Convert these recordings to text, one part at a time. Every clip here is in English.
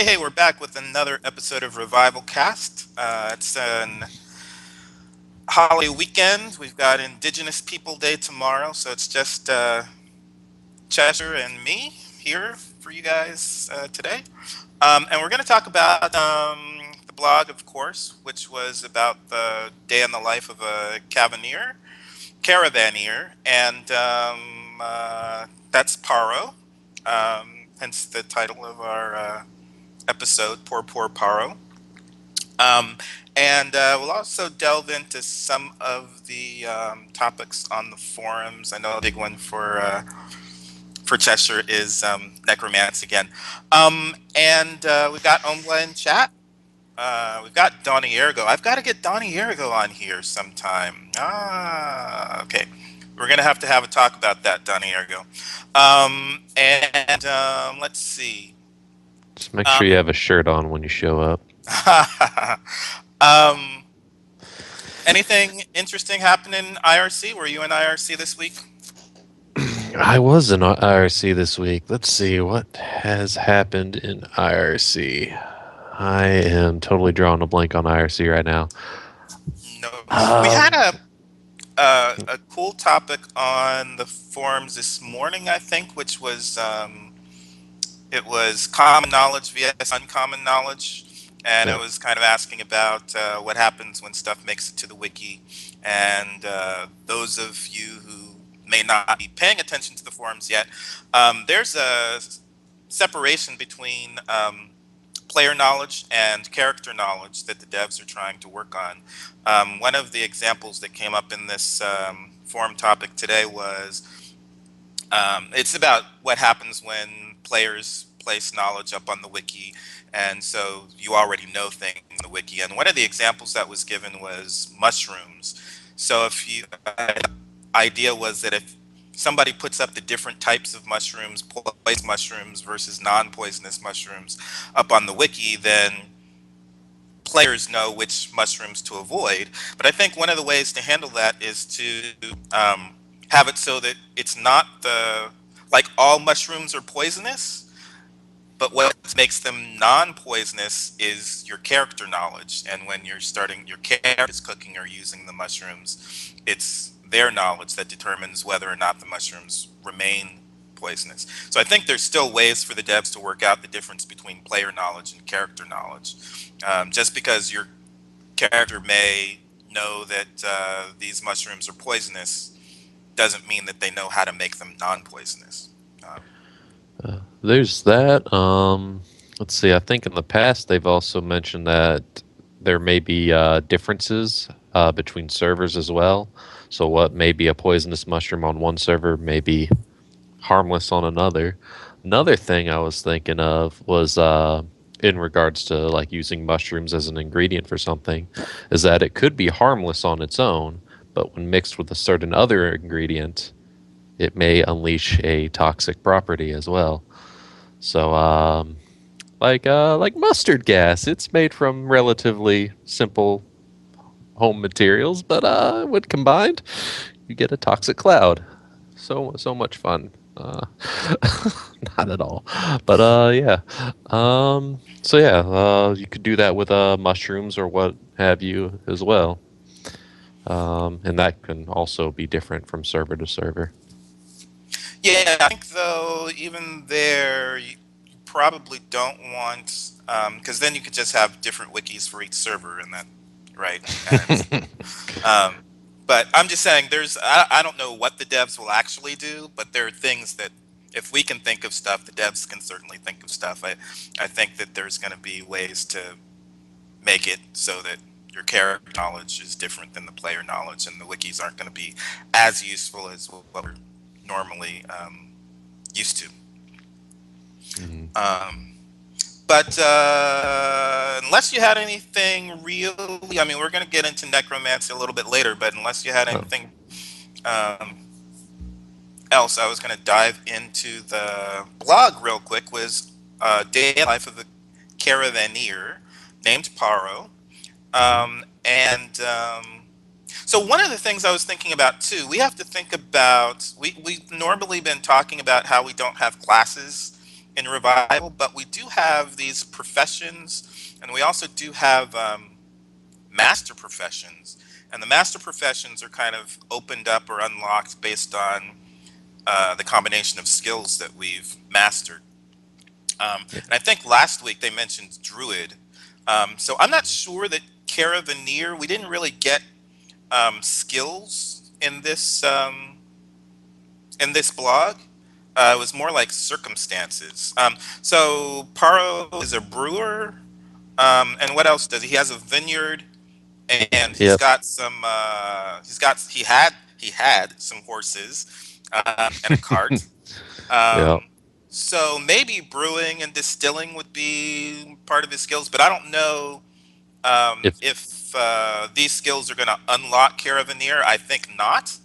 Hey, we're back with another episode of RevivalCast. It's an holiday weekend. We've got Indigenous People Day tomorrow, so it's just Cheshire and me here for you guys today. And we're going to talk about the blog, of course, which was about the day in the life of a caravaneer, and that's Paro, hence the title of our episode, Poor Paro. Um, and we'll also delve into some of the topics on the forums. I know a big one for Cheshire is necromancy again. And we've got Ombla in chat. We've got Donnie Ergo. I've got to get Donnie Ergo on here sometime. Okay. We're going to have a talk about that, Donnie Ergo. And let's see. Just make sure you Um, have a shirt on when you show up. um, Anything interesting happen in IRC? Were you in IRC this week? I was in IRC this week. Let's see what has happened in IRC. I am totally drawing a blank on IRC right now. No. We had Um, a cool topic on the forums this morning, I think, which was it was common knowledge vs uncommon knowledge, and it yeah. was kind of asking about what happens when stuff makes it to the wiki. And those of you who may not be paying attention to the forums yet, there's a separation between player knowledge and character knowledge that the devs are trying to work on. One of the examples that came up in this forum topic today was it's about what happens when players place knowledge up on the wiki, and so you already know things in the wiki. And one of the examples that was given was mushrooms. So if you idea was that if somebody puts up the different types of mushrooms, poisonous mushrooms versus non-poisonous mushrooms up on the wiki, then players know which mushrooms to avoid. But I think one of the ways to handle that is to have it so that it's not like all mushrooms are poisonous, but what makes them non-poisonous is your character knowledge. And when you're starting, your character is cooking or using the mushrooms, it's their knowledge that determines whether or not the mushrooms remain poisonous. So I think there's still ways for the devs to work out the difference between player knowledge and character knowledge. Just because your character may know that these mushrooms are poisonous doesn't mean that they know how to make them non-poisonous. Um, There's that. Let's see. I think in the past they've also mentioned that there may be differences between servers as well. So what may be a poisonous mushroom on one server may be harmless on another. Another thing I was thinking of was in regards to like using mushrooms as an ingredient for something, is that it could be harmless on its own, but when mixed with a certain other ingredient, it may unleash a toxic property as well. So, like mustard gas, it's made from relatively simple home materials, but when combined, you get a toxic cloud. So much fun. Not at all, but yeah. So yeah, you could do that with mushrooms or what have you as well, and that can also be different from server to server. yeah, I think though, even there, you probably don't want, because then you could just have different wikis for each server, and that, right? And but I'm just saying, I don't know what the devs will actually do, but there are things that if we can think of stuff, the devs can certainly think of stuff. I think that there's going to be ways to make it so that your character knowledge is different than the player knowledge, and the wikis aren't going to be as useful as what we're normally used to. Mhm. Um, but unless you had anything really, I mean, we're going to get into necromancy a little bit later, but unless you had Oh, anything um, else, I was going to dive into the blog real quick. Was day in the life of a caravaneer named Paro. mhm. And so one of the things I was thinking about too, we have to think about, we've normally been talking about how we don't have classes in Revival, but we do have these professions, and we also do have master professions. And the master professions are kind of opened up or unlocked based on the combination of skills that we've mastered. Yeah. And I think last week they mentioned Druid. So I'm not sure that Caravaneer, we didn't really get skills in this blog. It was more like circumstances. So Paro is a brewer, and what else does he? He has a vineyard, and he's Yep. got some. He had some horses and a cart. Yep. Um, so maybe brewing and distilling would be part of his skills, but I don't know If if these skills are going to unlock Caravaneer. I think not.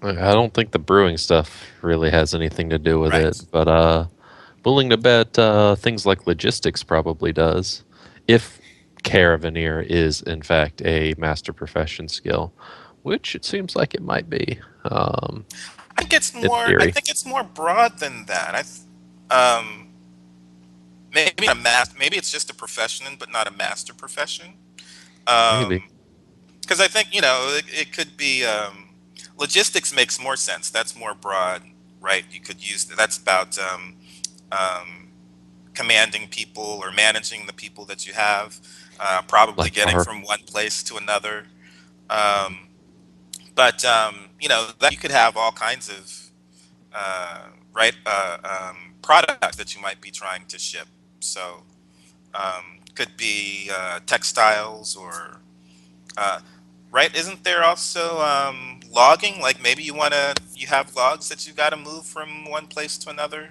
I don't think the brewing stuff really has anything to do with Right. it, but willing to bet things like logistics probably does. If Caravaneer is in fact a master profession skill, which it seems like it might be, I think it's in more. I theory. think it's more broad than that. Maybe a maybe it's just a profession, but not a master profession. Maybe. Because I think it could be logistics makes more sense. That's more broad, right? You could use that's about um, commanding people or managing the people that you have, probably Like getting our from one place to another. Um, but that you could have all kinds of right products that you might be trying to ship. So could be textiles or uh, right. Isn't there also logging? Like maybe you have logs that you got to move from one place to another,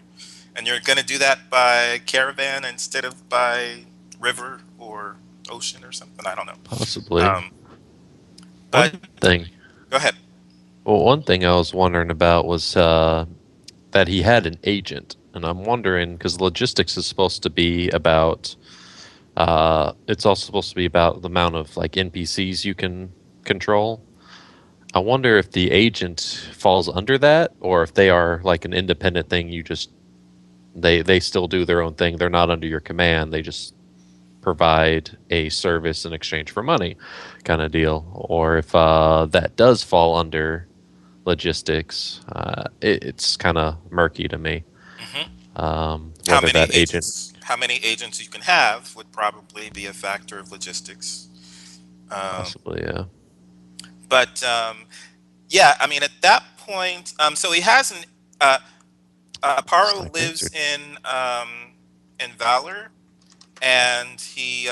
and you're going to do that by caravan instead of by river or ocean or something. I don't know. possibly. Um, One but thing. go ahead. Well, one thing I was wondering about was that he had an agent, and I'm wondering because logistics is supposed to be about. It's also supposed to be about the amount of like NPCs you can control. I wonder if the agent falls under that, or if they are like an independent thing. You just they still do their own thing. They're not under your command. They just provide a service in exchange for money, kind of deal. Or if that does fall under logistics, it's kind of murky to me. Hmm. How Whether many that agent agents? How many agents you can have would probably be a factor of logistics. Um, possibly, but yeah, I mean, at that point, so he has an Paro snipe lives answered. in Valor, and he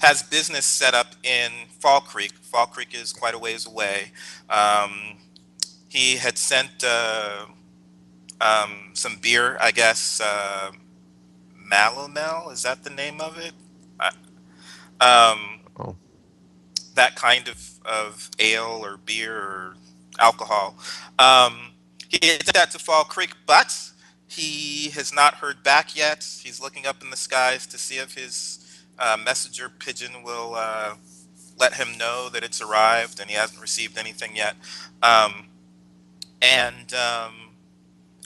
has business set up in Fall Creek. Fall Creek is quite a ways away. Um, he had sent some beer, I guess. Malomel, is that the name of it? Uh, Um, Oh, that kind of ale or beer or alcohol. Um, he sent that to Fall Creek, but he has not heard back yet. He's looking up in the skies to see if his messenger pigeon will let him know that it's arrived, and he hasn't received anything yet. Um,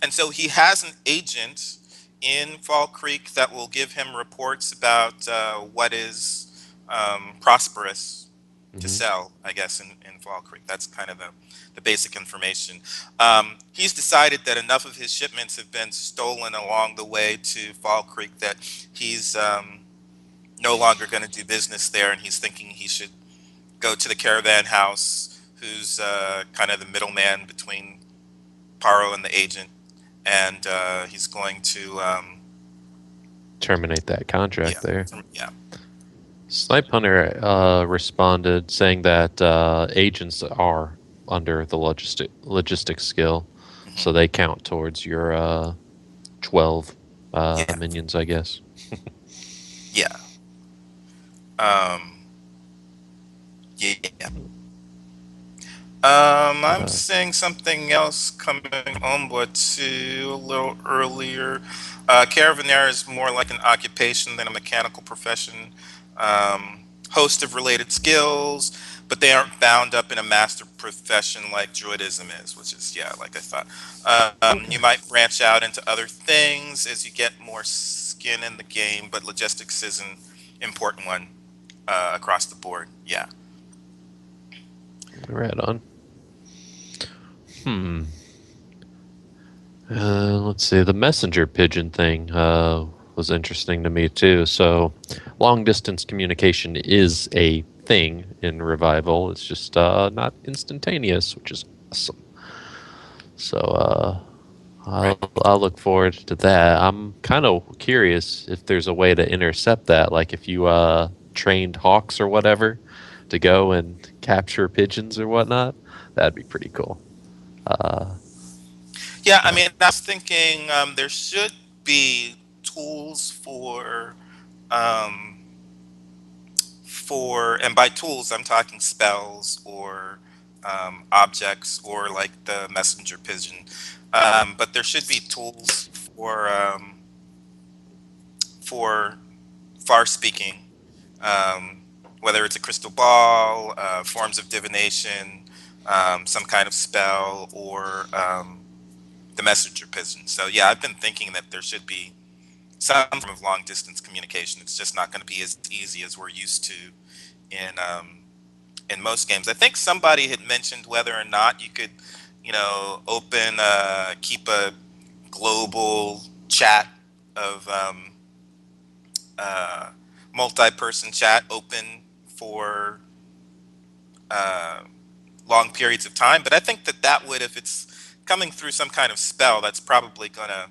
and so he has an agent in Fall Creek that will give him reports about what is prosperous to hmm sell, I guess, in Fall Creek. That's kind of the basic information. He's decided that enough of his shipments have been stolen along the way to Fall Creek that he's no longer going to do business there, and he's thinking he should go to the caravan house, who's kind of the middleman between Paro and the agent, and he's going to terminate that contract yeah, there. yeah. Snipe Hunter responded saying that agents are under the logistics skill, so Hmm. they count towards your 12 Yeah, minions, I guess. yeah, um, yeah. But I'm seeing something else coming on board too a little earlier. Caravaner is more like an occupation than a mechanical profession. host of related skills, but they aren't bound up in a master profession like druidism is, which is, yeah, like I thought. You Okay. might branch out into other things as you get more skin in the game, but logistics is an important one across the board. Yeah. Right on. Hmm. Let's see. The messenger pigeon thing was interesting to me too. So, long distance communication is a thing in Revival. It's just not instantaneous, which is awesome. So, Right. I'll look forward to that. I'm kind of curious if there's a way to intercept that. Like if you trained hawks or whatever to go and capture pigeons or whatnot, that'd be pretty cool. Uh, Yeah, I uh, mean, I was thinking there should be tools um, and by tools, I'm talking spells or objects or like the messenger pigeon. But there should be tools for far speaking, um, whether it's a crystal ball, forms of divination, some kind of spell, or the messenger pigeon. So yeah, I've been thinking that there should be some form of long distance communication. It's just not going to be as easy as we're used to in most games. I think somebody had mentioned whether or not you could, keep a global chat of uh, multi-person chat open for uh, long periods of time. But I think that would, if it's coming through some kind of spell, that's probably going to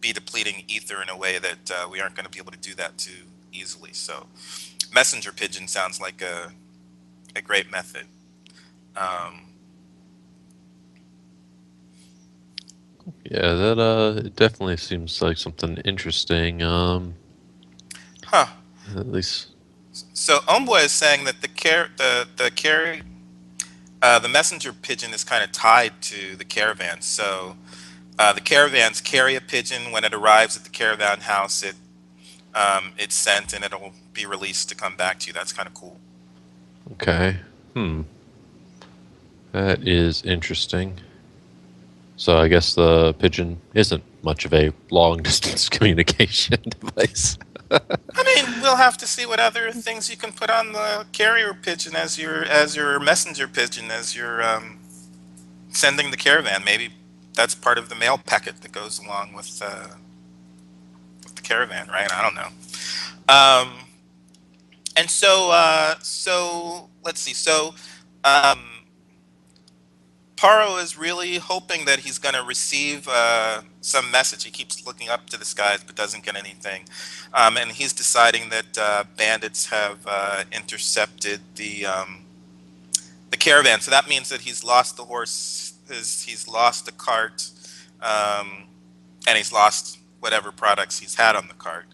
be depleting ether in a way that we aren't going to be able to do that too easily. So messenger pigeon sounds like a great method. Um, yeah, that it definitely seems like something interesting. huh. At least So Omboy is saying that the messenger pigeon is kind of tied to the caravan. So the caravans carry a pigeon. When it arrives at the caravan house, it's sent and it'll be released to come back to you. That's kind of cool. okay. Hmm, that is interesting. So I guess the pigeon isn't much of a long distance communication device. I mean, we'll have to see what other things you can put on the carrier pigeon as your messenger pigeon as you're sending the caravan. Maybe that's part of the mail packet that goes along with the caravan, right? I don't know. Um, and so let's see. So um, Paro is really hoping that he's going to receive some message. He keeps looking up to the skies but doesn't get anything. And he's deciding that bandits have intercepted the caravan. So that means that he's lost the horse, he's lost the cart, um, and he's lost whatever products he's had on the cart.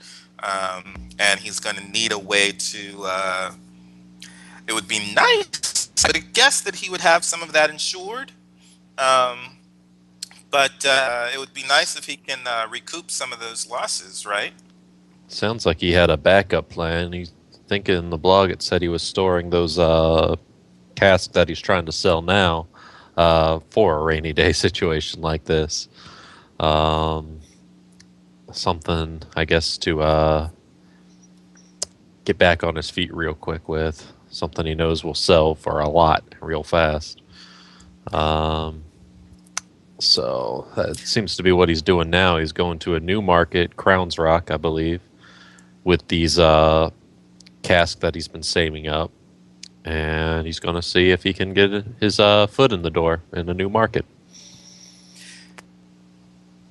And he's going to need a way to. It would be nice. I would guess that he would have some of that insured. Um, but it would be nice if he can recoup some of those losses, right? Sounds like he had a backup plan. He's thinking in the blog it said he was storing those casks that he's trying to sell now for a rainy day situation like this. Um, Something, I guess, to get back on his feet real quick with. Something he knows will sell for a lot real fast. Um, so that seems to be what he's doing now. He's going to a new market, Crowns Rock, I believe, with these casks that he's been saving up. And he's going to see if he can get his foot in the door in a new market.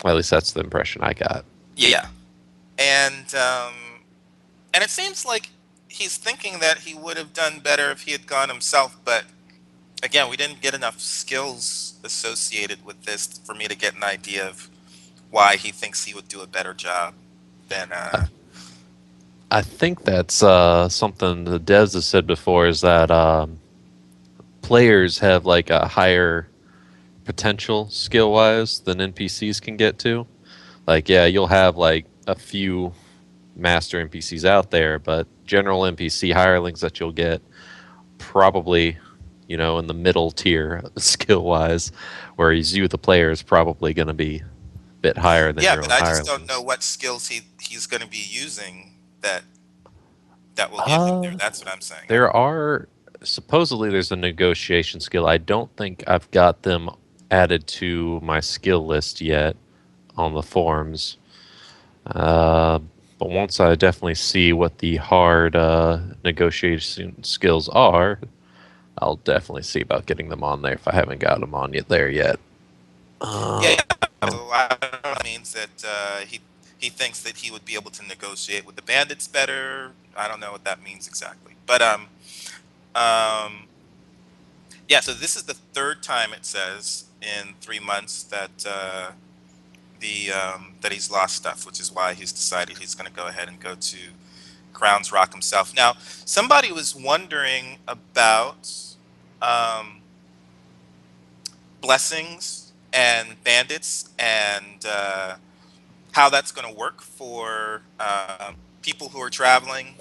At least that's the impression I got. Yeah, and it seems like he's thinking that he would have done better if he had gone himself. But again, we didn't get enough skills associated with this for me to get an idea of why he thinks he would do a better job than. I think that's something the devs has said before is that players have like a higher potential skill wise than NPCs can get to. Like, yeah, you'll have like a few master NPCs out there, but general NPC hirelings that you'll get probably, in the middle tier skill wise, whereas you, the player, is probably going to be a bit higher than Yeah, your but own I just don't know hirelings. what skills he's going to be using that will get him there. Uh, That's what I'm saying. there are supposedly there's a negotiation skill. I don't think I've got them added to my skill list yet on the forums. Uh, but once I definitely see what the hard negotiation skills are, I'll definitely see about getting them on there if I haven't got them on yet there yet. Yeah, Uh, so I don't know if that means that he thinks that he would be able to negotiate with the bandits better. I don't know what that means exactly, but um, yeah. So this is the third time it says in 3 months that that he's lost stuff, which is why he's decided he's going to go ahead and go to Crown's Rock himself. Now, somebody was wondering about um, blessings and bandits and how that's going to work for people who are traveling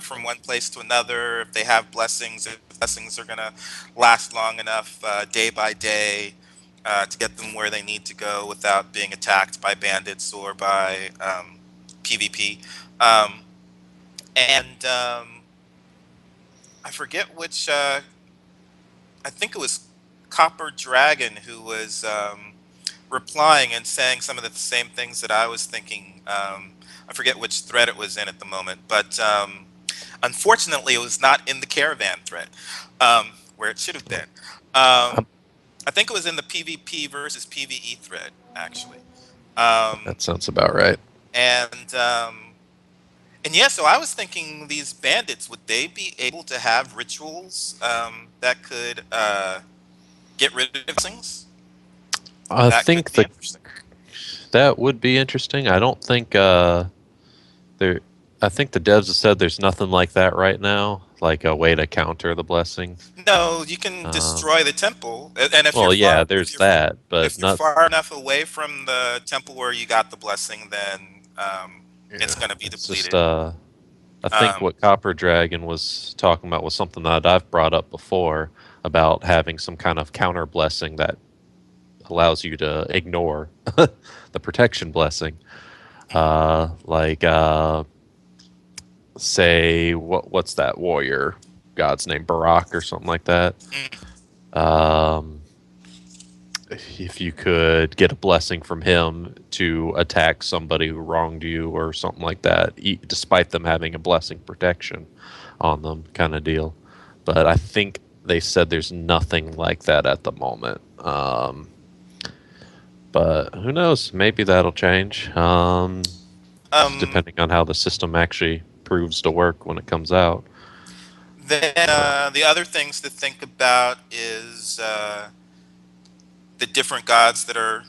from one place to another. If they have blessings, if blessings are going to last long enough day by day to get them where they need to go without being attacked by bandits or by PvP. Um, and I forget which. I think it was Copper Dragon who was replying and saying some of the same things that I was thinking. I forget which thread it was in at the moment, but unfortunately, it was not in the caravan thread where it should have been. I'm- I think it was in the PvP versus PvE thread, actually. Um, that sounds about right. and and yeah, so I was thinking these bandits, would they be able to have rituals that could get rid of things? I That could think be the interesting. that would be interesting. I don't think there. I think the devs have said there's nothing like that right now, like a way to counter the blessing. No, you can Um, destroy the temple, and well, yeah, there's that, but if you're not. far enough away from the temple where you got the blessing, then it's Yeah, going to be it's just. depleted. I think Um, what Copper Dragon was talking about was something that I've brought up before about having some kind of counter blessing that allows you to ignore the protection blessing. Like say what's that warrior god's name, Barak or something like that. mm, Um, if you could get a blessing from him to attack somebody who wronged you or something like that, despite them having a blessing protection on them, kind of deal. But I think they said there's nothing like that at the moment. But who knows? Maybe that'll change, um, depending on how the system actually proves to work when it comes out. then Uh, the other things to think about is the different gods that are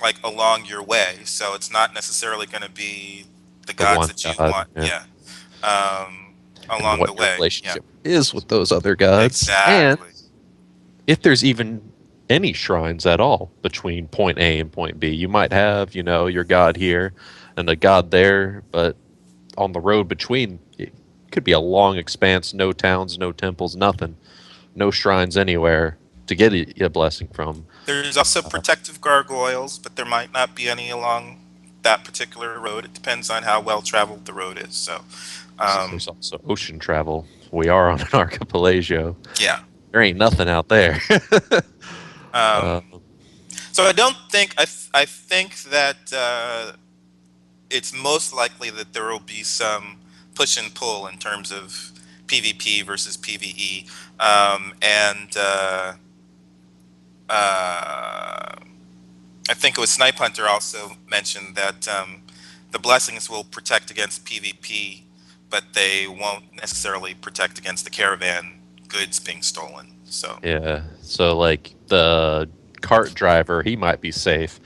like along your way. So it's not necessarily going to be the the gods one that you god, want. yeah, Yeah, and along the what your way. Yeah, relationship is with those other gods, and exactly. if there's even any shrines at all between point A and point B. You might have, your god here and a god there, but on the road between, it could be a long expanse, no towns, no temples, nothing, no shrines anywhere to get a blessing from. There's also Uh, protective gargoyles, but there might not be any along that particular road. It depends on how well traveled the road is. So, there's um, also ocean travel. We are on an archipelago. yeah. There ain't nothing out there. uh, Um, so I don't think I think that it's most likely that there will be some push and pull in terms of PvP versus PvE, and uh, I think it was Snipe Hunter also mentioned that the blessings will protect against PvP, but they won't necessarily protect against the caravan goods being stolen. So, yeah. So, like, the cart driver, he might be safe,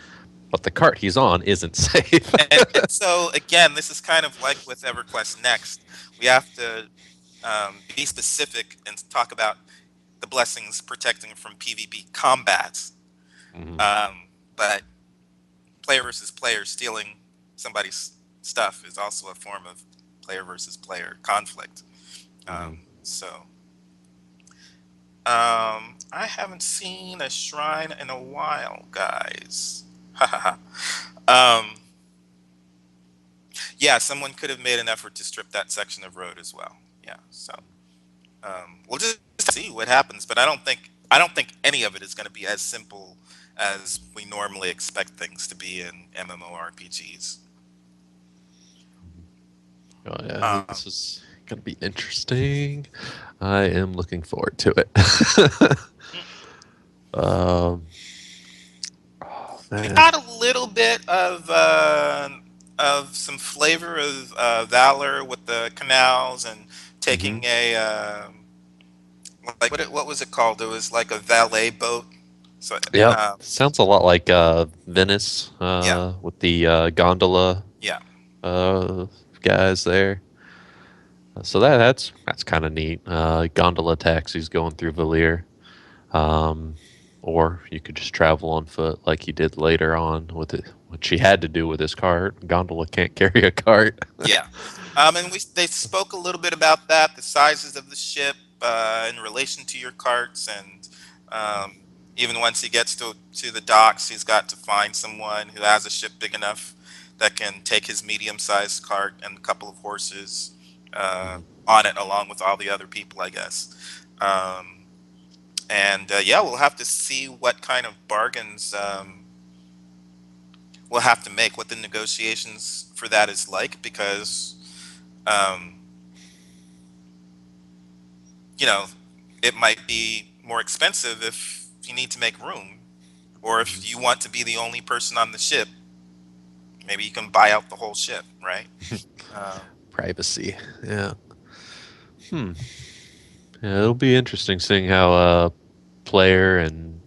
but the cart he's on isn't safe. and so again, this is kind of like with EverQuest Next. We have to be specific and talk about the blessings protecting from PvP combats, Mhm. but player versus player stealing somebody's stuff is also a form of player versus player conflict. Hmm. So I haven't seen a shrine in a while, guys. um, yeah, someone could have made an effort to strip that section of road as well. Yeah, so we'll just see what happens. But I don't think any of it is going to be as simple as we normally expect things to be in MMORPGs. Oh yeah, Um, this is gonna be interesting. I am looking forward to it. um, oh we man, got a little bit of some flavor of Valor with the canals and hmm, taking a like what was it called? It was like a valet boat. So yep, um, sounds a lot like Venice yeah, with the gondola yeah. uh, guys there. So that's kind of neat. Gondola taxis going through Valir. Um, or you could just travel on foot like he did later on with it, which he had to do with his cart. Gondola can't carry a cart. Yeah, and they spoke a little bit about that, the sizes of the ship in relation to your carts, and um, even once he gets to the docks, he's got to find someone who has a ship big enough that can take his medium-sized cart and a couple of horses on it, along with all the other people, I guess. Um, and yeah, we'll have to see what kind of bargains we'll have to make, what the negotiations for that is like, because. Um, you know, it might be more expensive if you need to make room, or if you want to be the only person on the ship, maybe you can buy out the whole ship, right? Um, Privacy. Yeah. Hmm. Yeah, it'll be interesting seeing how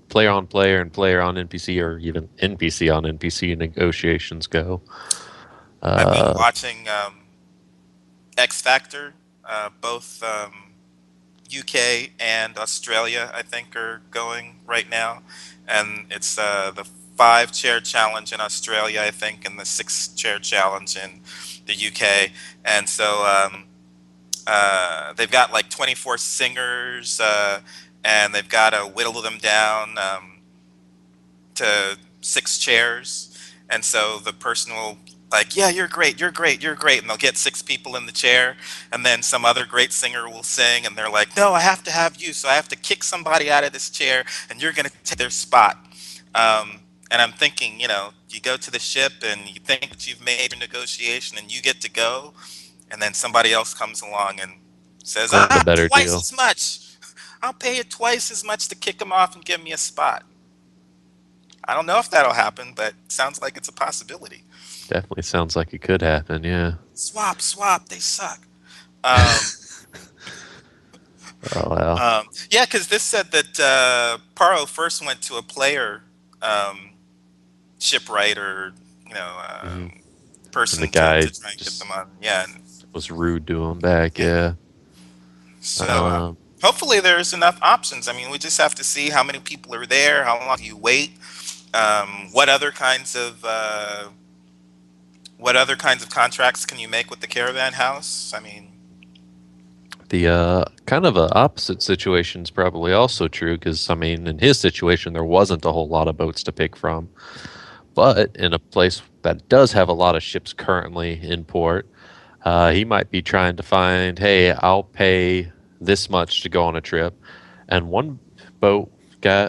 player on player on NPC or even NPC on NPC negotiations go. I've been Uh, watching X Factor, both UK and Australia, I think, are going right now, and it's the 5 chair challenge in Australia, I think, and the 6 chair challenge in the UK, and so. They've got like 24 singers, and they've got to whittle them down to 6 chairs. And so the person will like, yeah, you're great, you're great, you're great, and they'll get 6 people in the chair, and then some other great singer will sing, and they're like, no, I have to have you, so I have to kick somebody out of this chair, and you're gonna take their spot. And I'm thinking, you go to the ship and you think that you've made your negotiation and you get to go, and then somebody else comes along and says, want a better twice deal. as much. I'll pay you twice as much to kick him off and give me a spot. I don't know if that'll happen, but sounds like it's a possibility. Definitely sounds like it could happen. Yeah. Swap, swap, they suck. Um, Oh well. yeah, because this said that Paro first went to a player um, shipwright or you know uh, Hmm. And the person to, guy to try and get them just on. Yeah, was rude to him back. yeah. Yeah. So Um, hopefully there's enough options. I mean, we just have to see how many people are there, how long do you wait, what other kinds of contracts can you make with the caravan house? I mean, the kind of a opposite situation is probably also true because I mean, in his situation, there wasn't a whole lot of boats to pick from. But in a place that does have a lot of ships currently in port, he might be trying to find, hey, I'll pay this much to go on a trip. And boat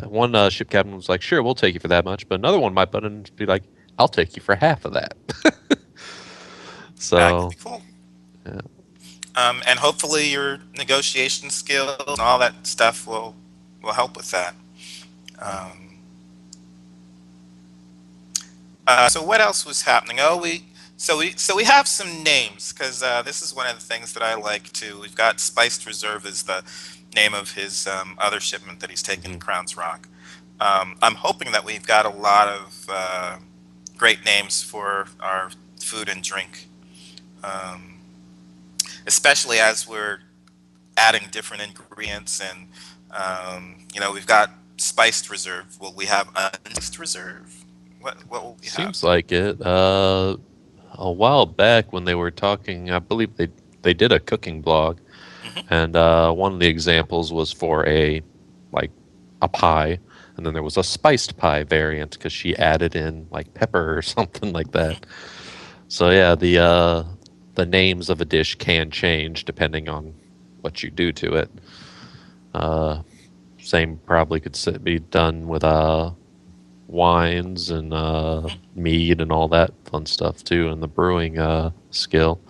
one ship captain was like, sure, we'll take you for that much. But another one might be like, I'll take you for half of that. that could So, be cool. yeah. And hopefully your negotiation skills and all that stuff will help with that. Um, so what else was happening? We have some names because this is one of the things that I like too. We've got Spiced Reserve is the name of his other shipment that he's taking to Mhm. Crown's Rock. I'm hoping that we've got a lot of great names for our food and drink, um, especially as we're adding different ingredients and we've got Spiced Reserve. Will we have Unspiced Reserve? What will we Seems have? like it. a while back when they were talking, I believe they did a cooking blog, Hmm. and one of the examples was for a like a pie, and then there was a spiced pie variant because she added in like pepper or something like that. Hmm. So yeah, the names of a dish can change depending on what you do to it. Uh, Same probably could be done with wines and Hmm. mead and all that fun stuff too, and the brewing skill,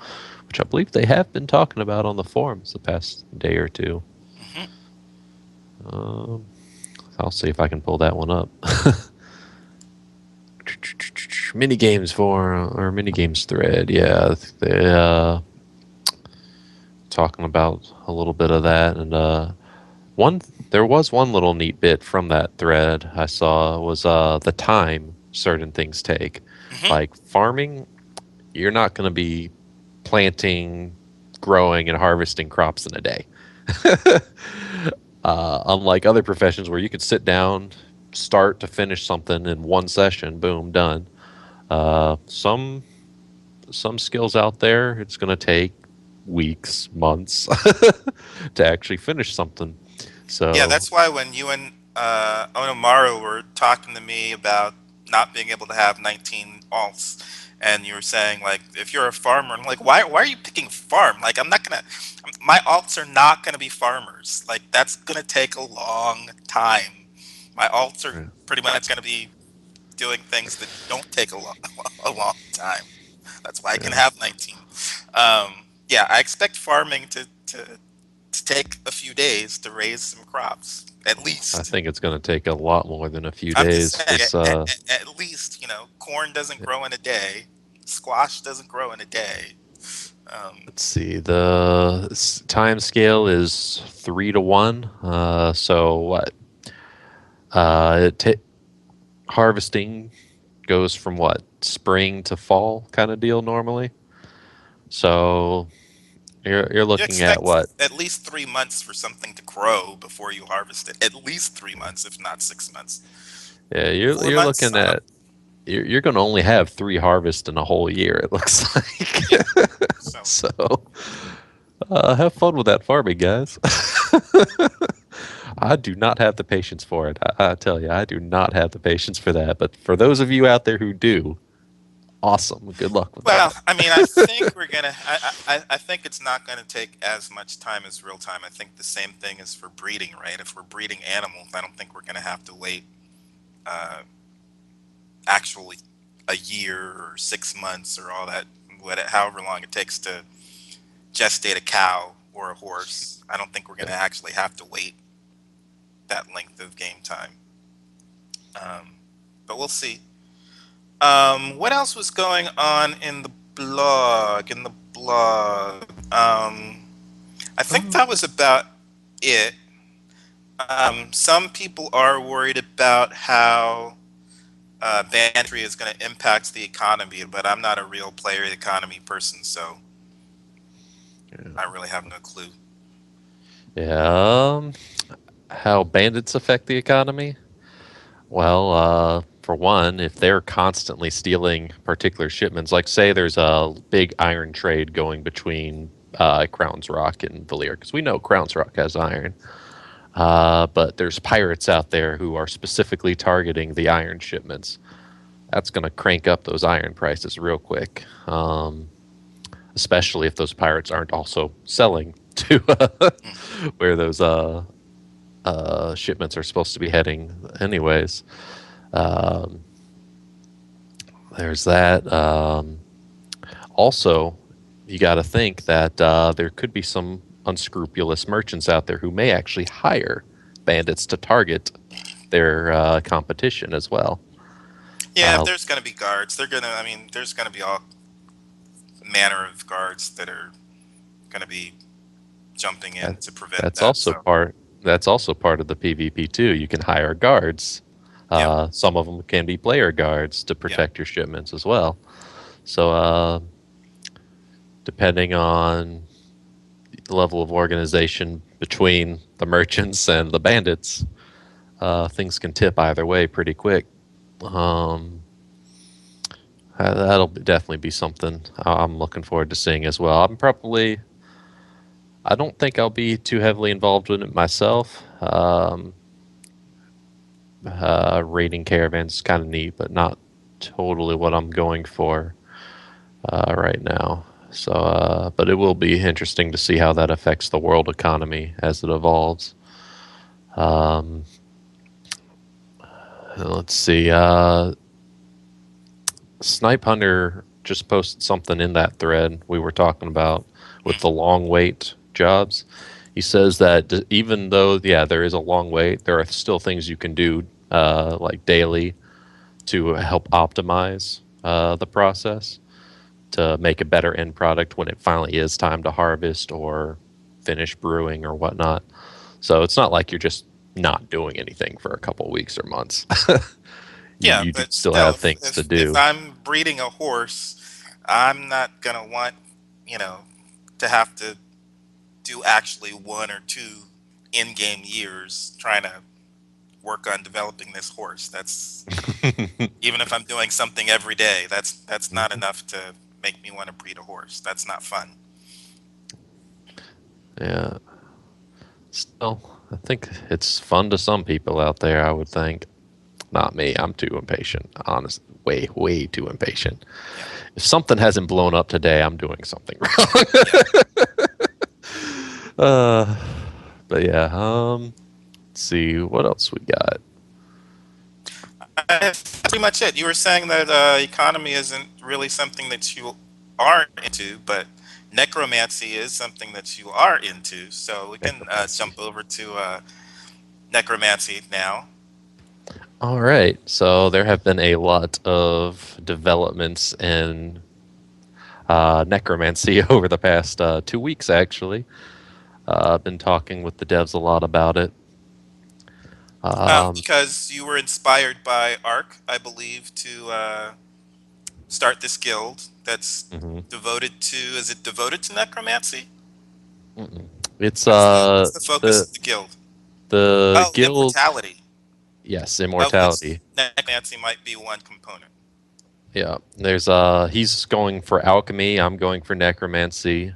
which I believe they have been talking about on the forums the past day or two. Hmm. Um, I'll see if I can pull that one up. Mini games for or mini games thread, yeah, they talking about a little bit of that, and one there was one little neat bit from that thread I saw was the time certain things take, Hmm. like farming. You're not going to be planting, growing, and harvesting crops in a day. Unlike other professions where you could sit down, start to finish something in one session, boom, done. Some skills out there, it's going to take weeks, months to actually finish something. Yeah, So, that's why when you and Onomaru were talking to me about not being able to have 19 alts, and you were saying like if you're a farmer, I'm like, why are you picking farm? Like I'm not gonna, my alts are not gonna be farmers. Like that's gonna take a long time. My alts are yeah, pretty much gonna be doing things that don't take a long a long time. That's why I can yeah. have 19. Yeah, I expect farming to take a few days to raise some crops, at I least. think it's going to take a lot more than a few I'm just days saying, because at least, corn doesn't grow in a day, squash doesn't grow in a day. Um, let's see. The time scale is 3 to 1. So what? It harvesting goes from what, spring to fall kind of deal normally. So you're you looking at expect what? at least 3 months for something to grow before you harvest it. At least 3 months, if not 6 months. Yeah, Four you're months? looking I don't. at you're going to only have 3 harvests in a whole year. It looks Yeah. like. So, So have fun with that farming, guys. I do not have the patience for it. I tell you, I do not have the patience for that. But for those of you out there who do, awesome. Good luck with well, that. I mean, I think we're gonna. I think it's not gonna take as much time as real time. I think the same thing is for breeding, right? If we're breeding animals, I don't think we're gonna have to wait uh, actually a year or 6 months or all that, however long it takes to gestate a cow or a horse. I don't think we're gonna actually have to wait that length of game time. Um, but we'll see. What else was going on in the blog? I think Oh, that was about it. Some people are worried about how banditry is going to impact the economy, but I'm not a real player economy person, so yeah. I really have no clue. Yeah. How bandits affect the economy? Well, for one, if they're constantly stealing particular shipments, like say there's a big iron trade going between Crown's Rock and Valir, because we know Crown's Rock has iron. But there's pirates out there who are specifically targeting the iron shipments. That's going to crank up those iron prices real quick, especially if those pirates aren't also selling to Hmm. where those shipments are supposed to be heading, anyways. Um, there's that. Also, you got to think that there could be some unscrupulous merchants out there who may actually hire bandits to target their competition as well. Yeah, if Uh, there's going to be guards, I mean, there's going to be all manner of guards that are going to be jumping in that, to prevent that's that. also So, part. That's also part of the PvP too. You can hire guards. yeah, Some of them can be player guards to yeah. protect your shipments as well. So, depending on the level of organization between the merchants and the bandits, things can tip either way pretty quick. Um, Definitely be something I'm looking forward to seeing as well. I don't think I'll be too heavily involved in it myself. Raiding caravans is kind of neat, but not totally what I'm going for right now. So, but it will be interesting to see how that affects the world economy as it evolves. Um, let's see. Snipe Hunter just posted something in that thread we were talking about with the long wait jobs. He says that even though, yeah, there is a long wait, there are still things you can do like daily to help optimize the process to make a better end product when it finally is time to harvest or finish brewing or whatnot. So it's not like you're just not doing anything for a couple weeks or months. Yeah, You do but still still, have if things to if do. I'm breeding a horse, I'm not gonna want, you know, to have to do actually 1 or 2 in-game years trying to work on developing this horse. That's even if I'm doing something every day, that's not Mhm. enough to make me want to breed a horse. That's not fun. Yeah. Still, I think it's fun to some people out there, I would think. Not me. I'm too impatient. Honest, way too impatient. Yeah, If something hasn't blown up today, I'm doing something wrong. yeah. uh, but yeah, let's see what else we got. That's pretty much it. You were saying that economy isn't really something that you are into, but necromancy is something that you are into. So we can Necromancy. jump over to necromancy now. All right. So there have been a lot of developments in necromancy over the past 2 weeks, actually. I've been talking with the devs a lot about it. Um, Because you were inspired by Arc, I believe, to start this guild that's mhm. devoted to. Is it devoted to necromancy? Mm-mm. It's What's the focus the of the guild? Oh, guild. immortality. Yes, Of which immortality. necromancy might be one component. Yeah, there's he's going for alchemy. I'm going for necromancy,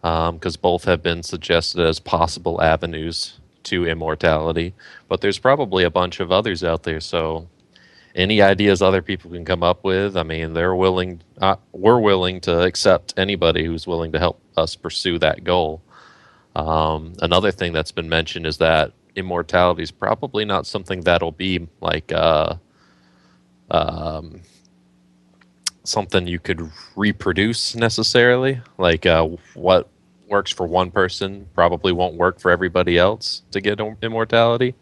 because both have been suggested as possible avenues to immortality. But there's probably a bunch of others out there. So any ideas other people can come up with, I mean, they're willing. We're willing to accept anybody who's willing to help us pursue that goal. Another thing that's been mentioned is that immortality is probably not something that'll be like um, something you could reproduce necessarily. Like what works for one person probably won't work for everybody else to get immortality.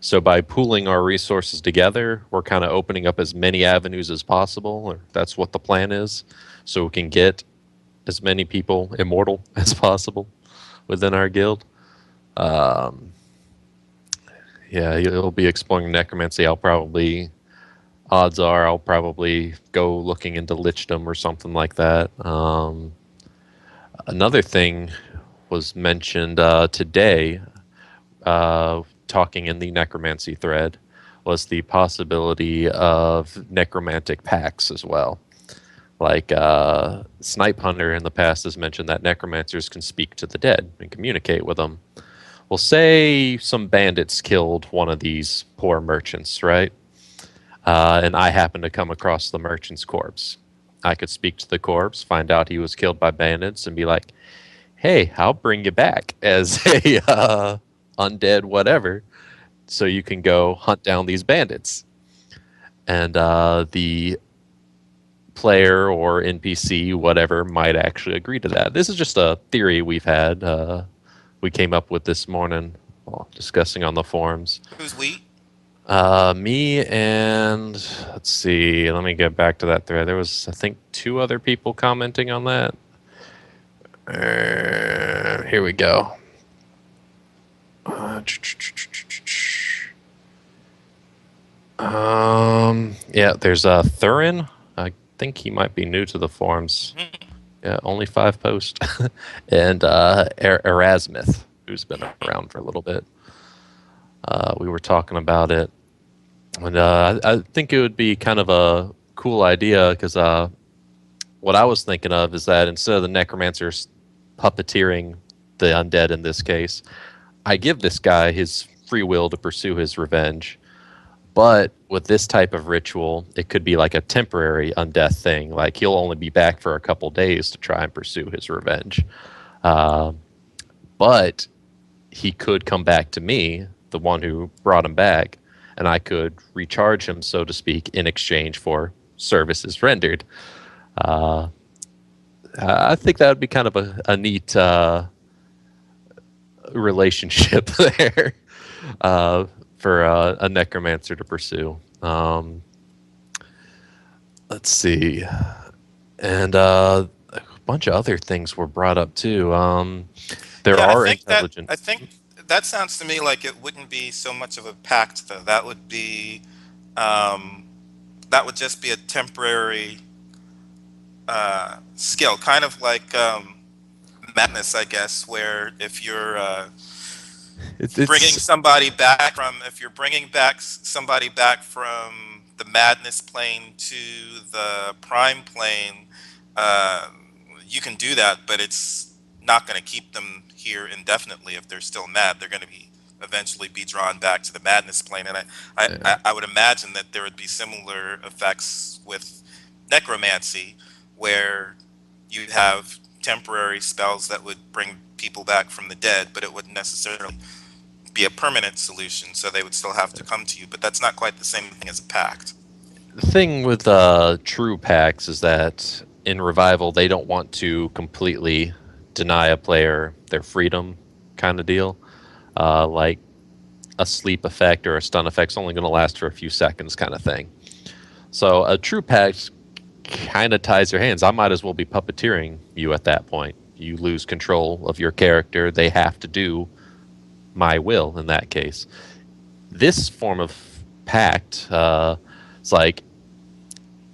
So by pooling our resources together, we're kind of opening up as many avenues as possible, or that's what the plan is, so we can get as many people immortal as possible within our guild. Um, yeah, he'll be exploring necromancy. Odds are, I'll probably go looking into lichdom or something like that. Another thing was mentioned today, talking in the necromancy thread, was the possibility of necromantic packs as well. Like Snipe Hunter in the past has mentioned that necromancers can speak to the dead and communicate with them. Well, say some bandits killed one of these poor merchants, right? And I happened to come across the merchant's corpse. I could speak to the corpse, find out he was killed by bandits, and be like, "Hey, I'll bring you back as a undead whatever, so you can go hunt down these bandits." And the player or NPC, whatever, might actually agree to that. This is just a theory we've had. We came up with this morning while discussing on the forums. Who's we? Me and let's see. Let me get back to that thread. There was, I think, two other people commenting on that. Here we go. Yeah, there's Thurin. I think he might be new to the forums. Mhm. Yeah, only 5 posts. And Erasmus, who's been around for a little bit. We were talking about it. And I think it would be kind of a cool idea because what I was thinking of is that instead of the necromancers puppeteering the undead in this case, I give this guy his free will to pursue his revenge. But with this type of ritual, it could be like a temporary undeath thing. Like he'll only be back for a couple days to try and pursue his revenge. Uh, but he could come back to me, the one who brought him back, and I could recharge him, so to speak, in exchange for services rendered. Uh, I think that would be kind of a neat relationship there uh, for a necromancer to pursue. Let's see. And a bunch of other things were brought up too. There Yeah, are intelligent. I think that sounds to me like it wouldn't be so much of a pact though. Um, that would just be a temporary skill, kind of like madness, I guess, where if you're bringing It's somebody back from, if you're bringing back somebody back from the madness plane to the prime plane, uh, you can do that, but it's not going to keep them here indefinitely. If they're still mad, they're going to be eventually be drawn back to the madness plane. And I would imagine that there would be similar effects with necromancy, where you'd have temporary spells that would bring people back from the dead, but it wouldn't necessarily be a permanent solution, so they would still have to come to you. But that's not quite the same thing as a pact. the thing with true packs is that in revival they don't want to completely deny a player their freedom, kind of deal. Like a sleep effect or a stun effect's only going to last for a few seconds, kind of thing. So a true pact kind of ties their hands. I might as well be puppeteering you at that point. You lose control of your character. They have to do my will in that case. This form of pact, it's like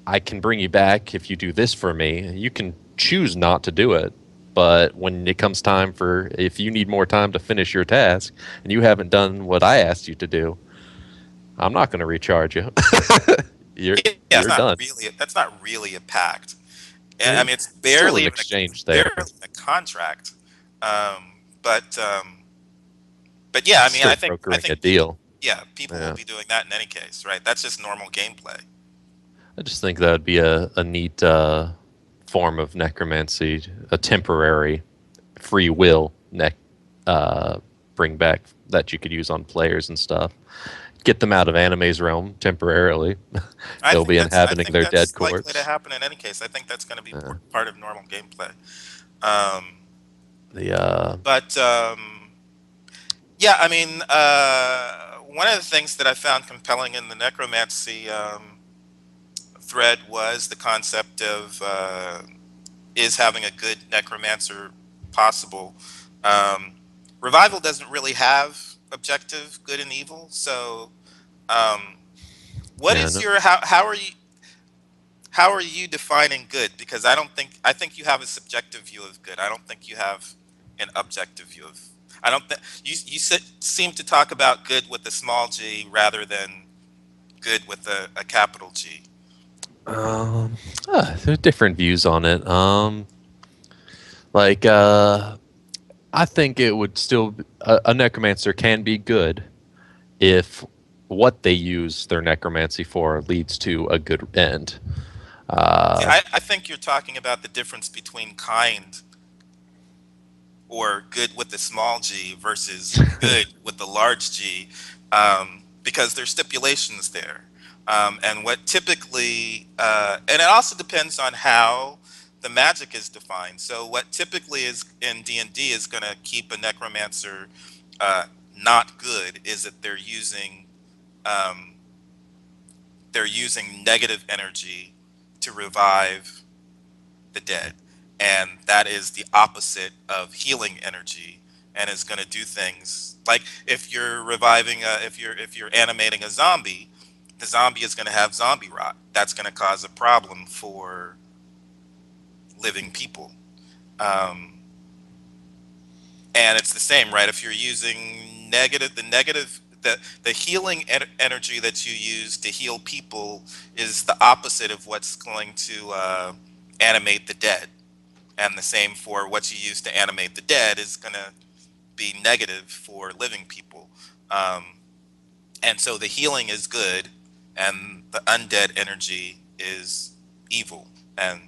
I can bring you back if you do this for me. You can choose not to do it, but when it comes time for if you need more time to finish your task and you haven't done what I asked you to do, I'm not going to recharge you. you're Yeah, you're done. that's not really a pact. I It's mean, still an exchange it's there. barely even a contract. But yeah, I It's mean, still brokering a deal. people will Yeah. be doing that in any case, right? That's just normal gameplay. I just think that would be a neat form of necromancy, a temporary free will uh, bring back that you could use on players and stuff. Get them out of anime's realm temporarily. They'll be I inhabiting think their dead that's likely to corpse. happen in any case. I think that's going to be Uh, part of normal gameplay. Um, the but yeah, I mean, one of the things that I found compelling in the necromancy thread was the concept of is having a good necromancer possible? Um, Revival doesn't really have objective good and evil, so um, what yeah, is no, your how are you defining good? Because I think you have a subjective view of good. I don't think you have an objective view of. I don't think seem to talk about good with a small g rather than good with a capital G. um, there are different views on it. Like I think it would still a necromancer can be good if what they use their necromancy for leads to a good end. See, Uh, I think you're talking about the difference between kind or good with the small g versus good with the large G, because there's stipulations there. And what typically, and it also depends on how the magic is defined. So what typically is in D&D is going to keep a necromancer uh, not good is that um, they're using negative energy to revive the dead, and that is the opposite of healing energy, and is going to do things like if you're if you're animating a zombie, the zombie is going to have zombie rot. That's going to cause a problem for living people. Um, and it's the same, right? If you're using negative the healing energy that you use to heal people is the opposite of what's going to animate the dead, and the same for what you use to animate the dead is going to be negative for living people. Um, and so the healing is good, and the undead energy is evil, and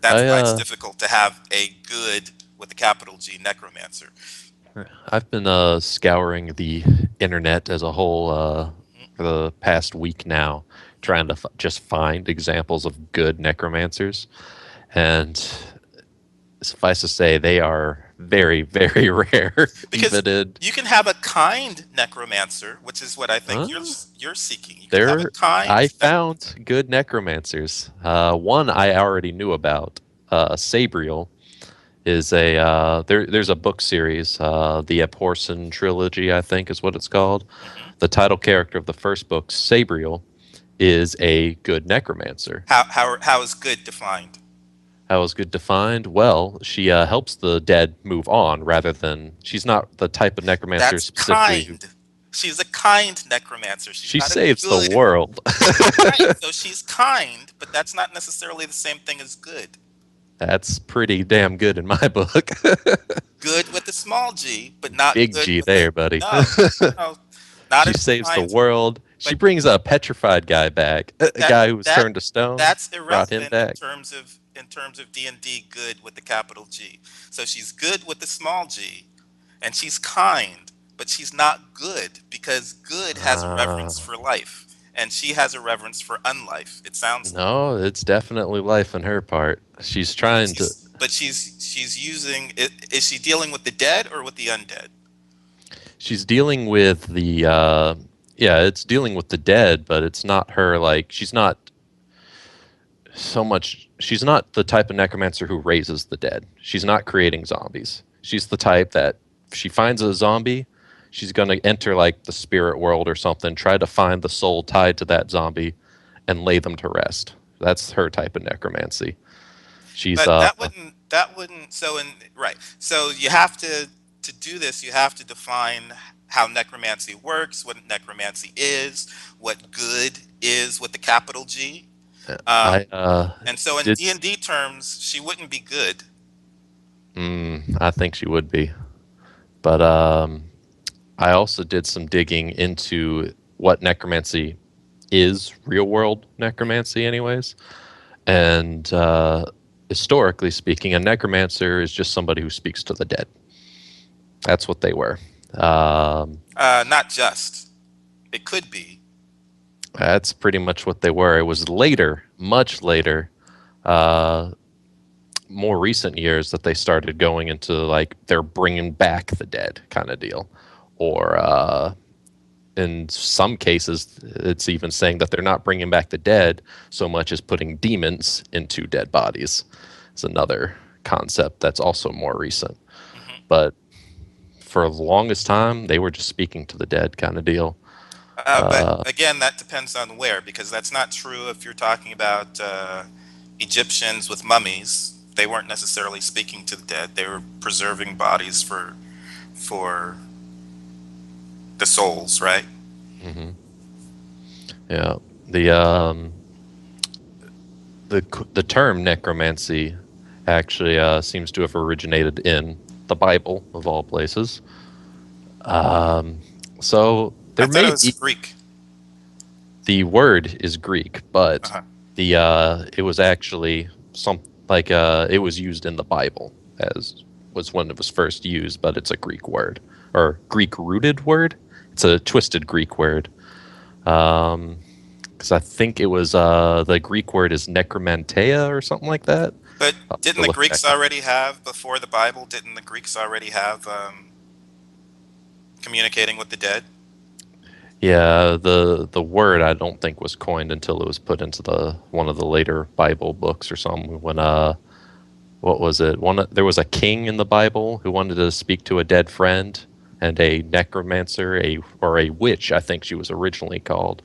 that's I why it's difficult to have a good with a capital G necromancer. I've been scouring the internet as a whole Mhm. for the past week now, trying to just find examples of good necromancers, and suffice to say, they are very, very rare. Because Even in you can have a kind necromancer, which is what I think huh? you're seeking. You can have a There, kind I found good necromancers. One I already knew about. Sabriel is a there's a book series, the Abhorsen trilogy, I think is what it's called. Mhm. The title character of the first book, Sabriel, is a good necromancer. How is good defined? How is good defined? Well, she helps the dead move on rather than she's not the type of necromancer That's specifically who kind. She's a kind necromancer. She's she not a saves the good. world. Right. So she's kind, but that's not necessarily the same thing as good. That's pretty damn good in my book. Good with a small g, but not Big good G with a there, buddy. no, no, not She as saves the defined. world. She But brings a petrified guy back, but a guy who was that turned to stone, that's brought him irrelevant back. in terms of D&D good with the capital G. So she's good with the small g, and she's kind, but she's not good because good has a reverence Ah, for life, and she has a reverence for unlife. It sounds like. no, it's definitely life on her part. She's But trying to. she's using. Is she dealing with the dead or with the undead? She's dealing with the. Yeah, it's dealing with the dead, but it's not her. Like she's not so much. She's not the type of necromancer who raises the dead. She's not creating zombies. She's the type that if she finds a zombie, she's going to enter like the spirit world or something, try to find the soul tied to that zombie, and lay them to rest. That's her type of necromancy. She's But that wouldn't so in right. So you have to do this, you have to define how necromancy works, what necromancy is, what good is with the capital G. I Um, and so in did. D&D terms, she wouldn't be good. I think she would be, but I also did some digging into what necromancy is, real world necromancy, anyways. And historically speaking, a necromancer is just somebody who speaks to the dead. That's what they were. Um, Not just. It could be. that's pretty much what they were. It was later, much later, uh, more recent years that they started going into like they're bringing back the dead kind of deal, or in some cases, it's even saying that they're not bringing back the dead so much as putting demons into dead bodies. It's another concept that's also more recent. Mhm. But for the longest time, they were just speaking to the dead kind of deal. But Uh, again, that depends on where, because that's not true if you're talking about Egyptians with mummies. They weren't necessarily speaking to the dead. They were preserving bodies for the souls, right? mhm. Yeah, the the term necromancy actually seems to have originated in the Bible of all places. Um, so I there thought it may was be Greek. the word is Greek, but Uh-huh. the it was actually some like it was used in the Bible as was when it was first used, but it's a Greek word or Greek rooted word. It's a twisted Greek word. Because I think it was the Greek word is necromanteia or something like that. But I'll have didn't to the look Greeks back up. already have, before the Bible, didn't the Greeks already have communicating with the dead? Yeah, the word I don't think was coined until it was put into the one of the later Bible books or something. When what was it? There was a king in the Bible who wanted to speak to a dead friend, and a necromancer, a witch, I think she was originally called,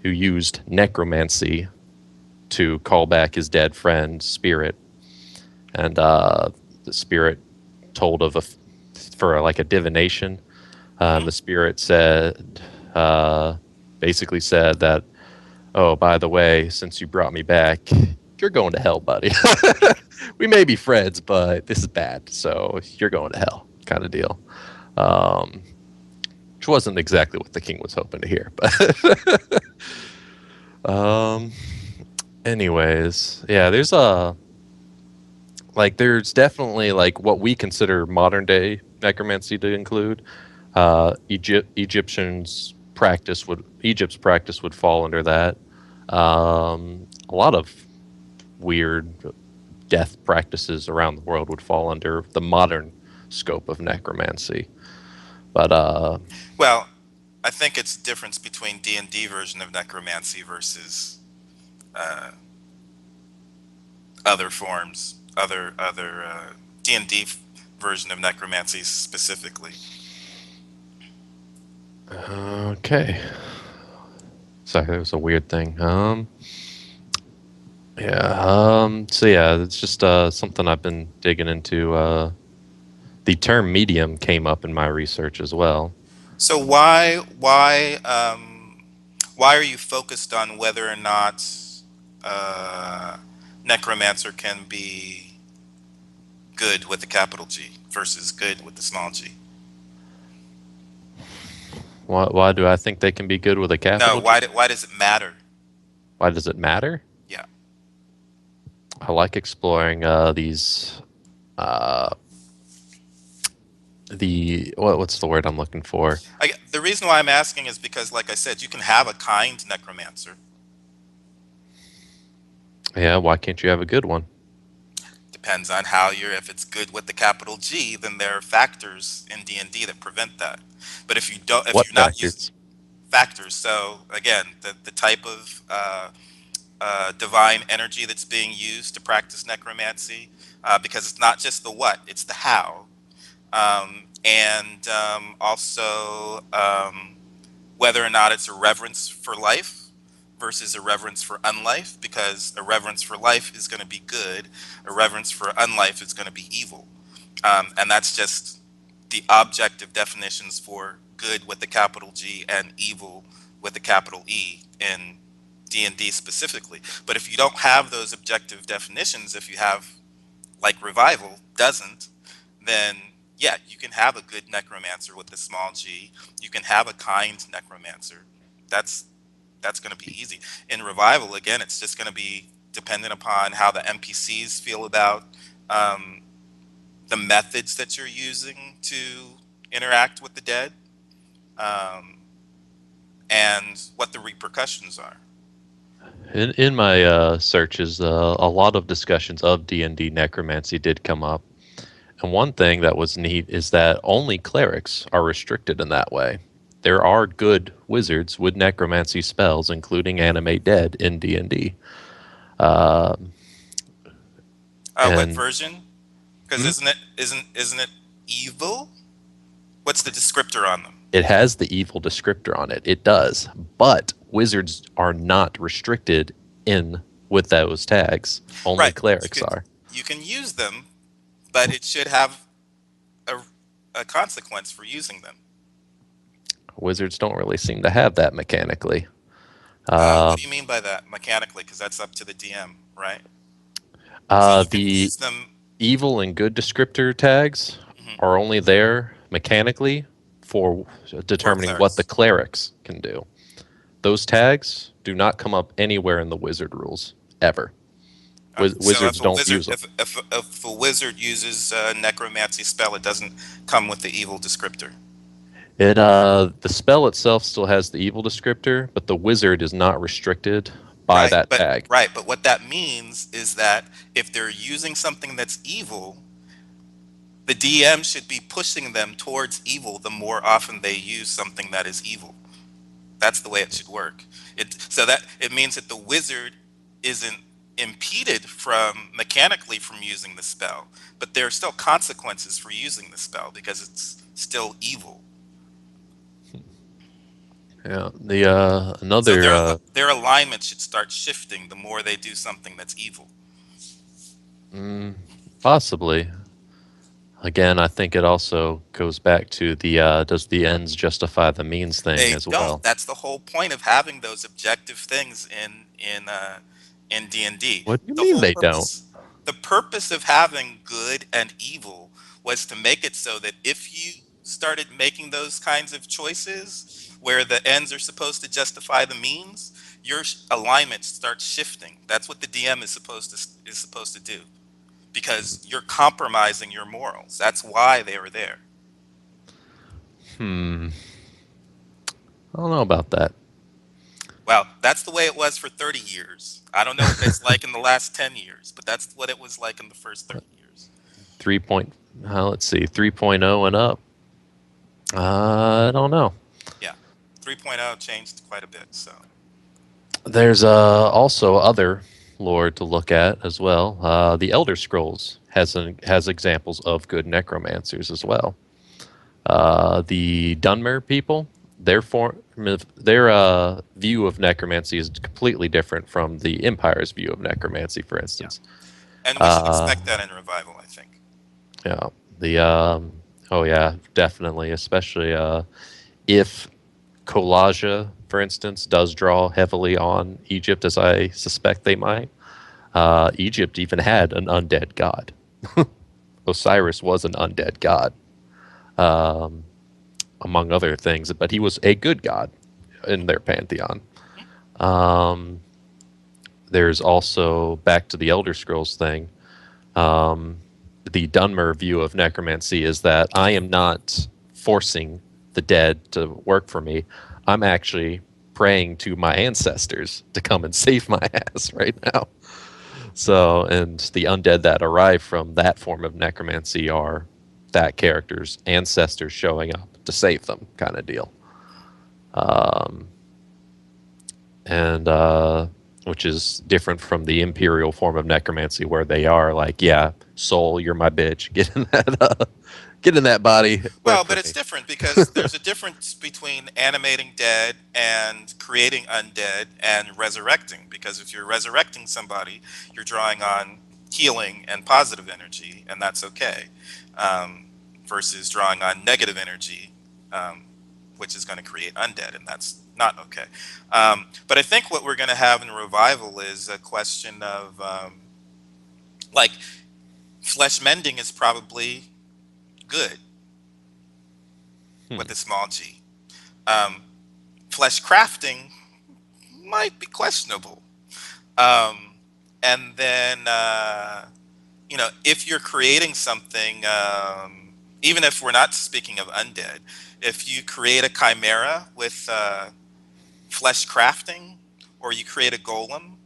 who used necromancy to call back his dead friend's spirit, and the spirit told of for like a divination. The Hmm. spirit said, uh, basically said that, oh, by the way, since you brought me back, you're going to hell, buddy. We may be friends, but this is bad, so you're going to hell, kind of deal. Um, which wasn't exactly what the king was hoping to hear, but um, anyways, yeah, there's definitely like what we consider modern day necromancy to include. Egypt's practice would fall under that. A lot of weird death practices around the world would fall under the modern scope of necromancy. But Well, I think it's the difference between D&D version of necromancy versus uh, other forms, other D&D version of necromancy specifically. okay, sorry, that was a weird thing. Yeah. So yeah, it's just something I've been digging into. The term medium came up in my research as well. So why are you focused on whether or not uh, necromancer can be good with the capital G versus good with the small G? Why do I think they can be good with a No, capital G? why does it matter? Why does it matter? Yeah. I like exploring uh, what's the word I'm looking for? The reason why I'm asking is because, like I said, you can have a kind necromancer. Yeah, why can't you have a good one? Depends on how you're. If it's good with the capital G, then there are factors in D&D that prevent that. But if you don't, if What you're not using factors? factors, so again, the type of divine energy that's being used to practice necromancy, because it's not just the what, it's the how, and also whether or not it's a reverence for life versus a reverence for unlife, because a reverence for life is going to be good, a reverence for unlife is going to be evil, and that's just the objective definitions for good with the capital G and evil with the capital E in D&D specifically. But if you don't have those objective definitions, if you have, like Revival doesn't, then yeah, you can have a good necromancer with the small G. You can have a kind necromancer. That's that's going to be easy. In Revival, again, it's just going to be dependent upon how the NPCs feel about um, the methods that you're using to interact with the dead, um, and what the repercussions are. In my searches, a lot of discussions of D&D necromancy did come up. And one thing that was neat is that only clerics are restricted in that way. There are good wizards with necromancy spells, including animate dead in D&D. Uh, What and version? Because hmm, isn't it evil? What's the descriptor on them? it has the evil descriptor on it. It does, but wizards are not restricted in with those tags. Only Right. You clerics can are. you can use them, but it should have a, a consequence for using them. Wizards don't really seem to have that mechanically. What Um, do you mean by that mechanically? Because that's up to the DM, right? So you can the use them. evil and good descriptor tags Mhm. are only there mechanically for For determining what the clerics. clerics can do. Those tags do not come up anywhere in the wizard rules ever. So Wizards don't use them. if a wizard uses a necromancy spell, it doesn't come with the evil descriptor. The spell itself still has the evil descriptor, but the wizard is not restricted by Right, that tag. but what that means is that if they're using something that's evil, the DM should be pushing them towards evil the more often they use something that is evil. That's the way it should work. It means that the wizard isn't impeded from mechanically from using the spell, but there are still consequences for using the spell because it's still evil. Yeah. The So another their alignment should start shifting the more they do something that's evil. mm, possibly. Again, I think it also goes back to the does the ends justify the means thing They as don't. well. That's the whole point of having those objective things in D&D. What do you The mean whole they don't? purpose the purpose of having good and evil was to make it so that if you started making those kinds of choices where the ends are supposed to justify the means, your alignment starts shifting. That's what the DM is supposed to do because you're compromising your morals. That's why they were there. Hmm. I don't know about that. Well, that's the way it was for 30 years. I don't know what it's like in the last 10 years, but that's what it was like in the first 30 years. 3 point, let's see, 3.0 and up. I don't know. Yeah. 3.0 changed quite a bit, so. There's also other lore to look at as well. The Elder Scrolls has examples of good necromancers as well. The Dunmer people, their view of necromancy is completely different from the Empire's view of necromancy, for Yeah. instance. And we should Uh, expect that in Revival, I think. yeah, the oh yeah, definitely, especially if Kolaja, for instance, does draw heavily on Egypt, as I suspect they might. Egypt even had an undead god. Osiris was an undead god, um, among other things, but he was a good god in their pantheon. Mhm. Um, there's also, back to the Elder Scrolls thing, um, the Dunmer view of necromancy is that I am not forcing the dead to work for me. I'm actually praying to my ancestors to come and save my ass right now. So, and the undead that arrive from that form of necromancy are that character's ancestors showing up to save them, kind of deal. Um, and which is different from the imperial form of necromancy, where they are like, "Yeah, soul, you're my bitch. Get in that body, Well, work but for it's me." different because there's a difference between animating dead and creating undead and resurrecting. Because if you're resurrecting somebody, you're drawing on healing and positive energy, and that's okay. Um, versus drawing on negative energy, um, which is going to create undead, and that's not okay. But I think what we're going to have in Revival is a question of like flesh mending is probably good Hmm. with a small g. Um, Flesh crafting might be questionable. Um, and then, if you're creating something, even if we're not speaking of undead, if you create a chimera with flesh crafting, or you create a golem,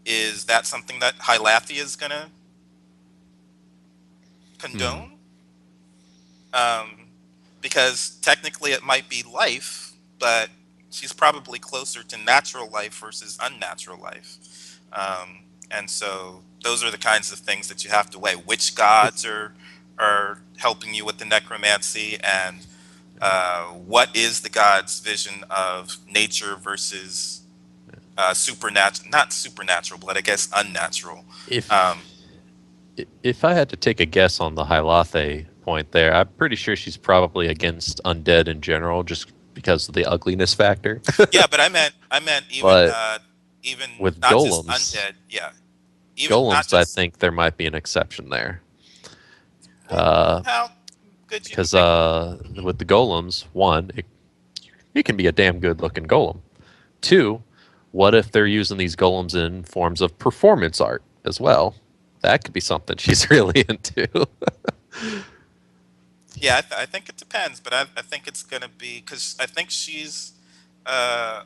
is that something that Hylathia is going to Hmm. condone? Um, because technically it might be life, but she's probably closer to natural life versus unnatural life. And so those are the kinds of things that you have to weigh. Which gods are helping you with the necromancy, and what is the god's vision of nature versus supernatural? Not supernatural, but I guess unnatural. If Um, if I had to take a guess on the Hylathe point there, I'm pretty sure she's probably against undead in general, just because of the ugliness factor. yeah, but I meant even But even with not just golems, undead. Yeah, even not golems, I just. think there might be an exception there. Well, how could you Because think? with the golems, one, it can be a damn good looking golem. Two, what if they're using these golems in forms of performance art as well? That could be something she's really into. Yeah, I think it depends, but I think it's gonna be because I think she's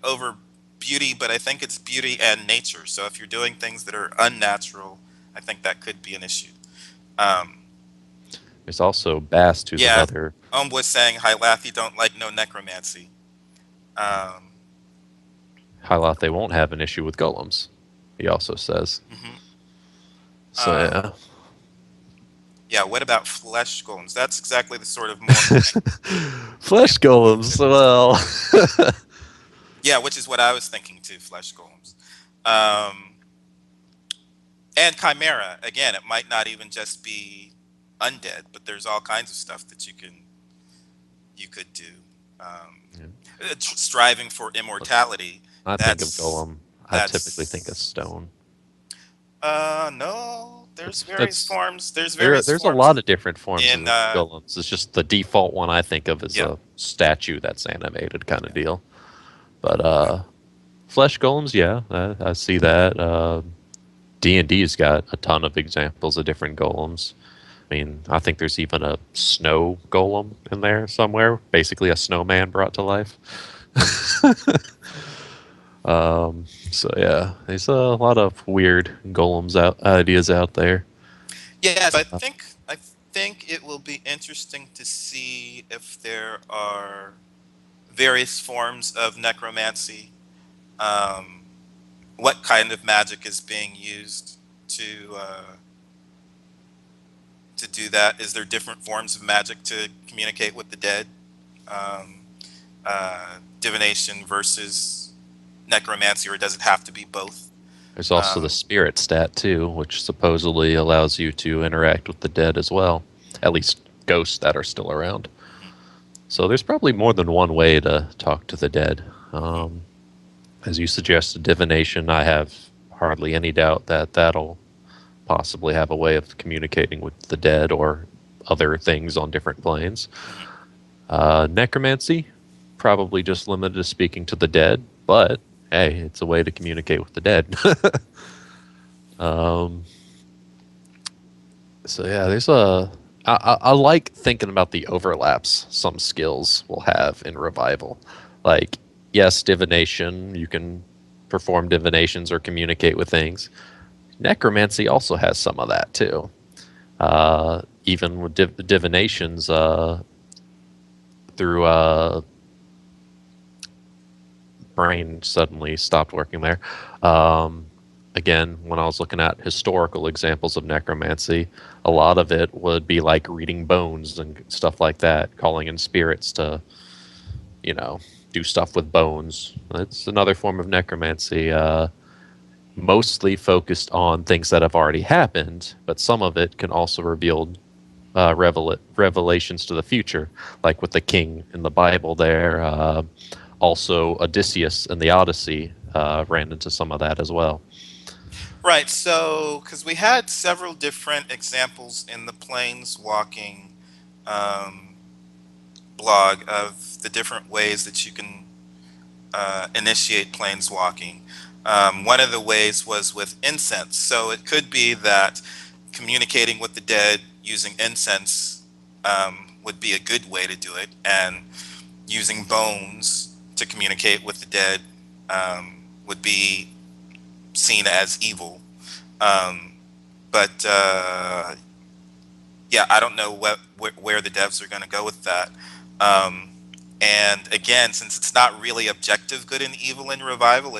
over beauty, but I think it's beauty and nature. So if you're doing things that are unnatural, I think that could be an issue. Um, There's also Bast, who's yeah, another was saying Hylathi don't like no necromancy. Um, highlight they won't have an issue with golems. He also says. mhm. So um, yeah. yeah, what about flesh golems? That's exactly the sort of moral thing Flesh golems, well. Yeah, which is what I was thinking too, flesh golems. Um, and chimera, again, it might not even just be. undead, but there's all kinds of stuff that you could do. Um, Yeah. Striving for immortality. I think of That's golem. I typically think of that's stone. no. There's various That's forms. There's there. various There's a forms lot of different forms in of golems. It's just the default one I think of is yeah. a statue that's animated kind of Yeah. deal. But flesh golems, yeah, I see that. D&D has got a ton of examples of different golems. I mean, I think there's even a snow golem in there somewhere, basically a snowman brought to life. So yeah, there's a lot of weird golems out ideas out there. Yes, I think it will be interesting to see if there are various forms of necromancy. Um, what kind of magic is being used to do that? Is there different forms of magic to communicate with the dead? Um, Divination versus necromancy, or does it have to be both? There's also the Um, spirit stat too, which supposedly allows you to interact with the dead as well, at least ghosts that are still around. mhm, So there's probably more than one way to talk to the dead. mhm. As you suggested, divination, I have hardly any doubt that that'll possibly have a way of communicating with the dead or other things on different planes. Mhm. Necromancy, probably just limited to speaking to the dead, but hey, it's a way to communicate with the dead. um, so yeah, there's a. I like thinking about the overlaps some skills will have in revival. Like, yes, divination, you can perform divinations or communicate with things. Necromancy also has some of that too. Even with divinations, through brain suddenly stopped working there. Um, Again, when I was looking at historical examples of necromancy, a lot of it would be like reading bones and stuff like that, calling in spirits to, you know, do stuff with bones. It's another form of necromancy. Mostly focused on things that have already happened, but some of it can also reveal revelations to the future, like with the king in the Bible there. Also, Odysseus in the Odyssey ran into some of that as well. Right. So, because we had several different examples in the planes walking um, blog of the different ways that you can initiate planeswalking. One of the ways was with incense. So it could be that communicating with the dead using incense would be a good way to do it, and using bones to communicate with the dead would be seen as evil. Um, but yeah, I don't know where the devs are going to go with that. Um, and again, since it's not really objective good and evil in revival,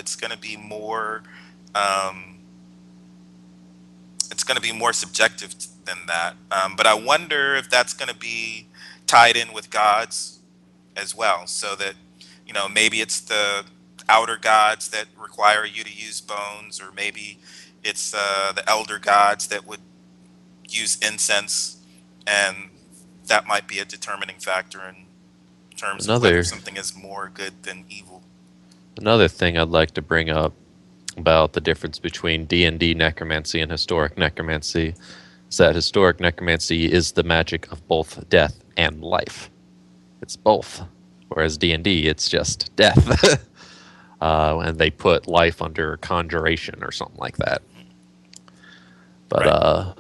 um, it's going to be more subjective than that. But I wonder if that's going to be tied in with gods as well, so that maybe it's the outer gods that require you to use bones, or maybe it's the elder gods that would use incense, and that might be a determining factor in terms of whether Another something is more good than evil. another thing I'd like to bring up about the difference between D&D necromancy and historic necromancy is that historic necromancy is the magic of both death and life. It's both, whereas D&D it's just death. And they put life under conjuration or something like that. But Right.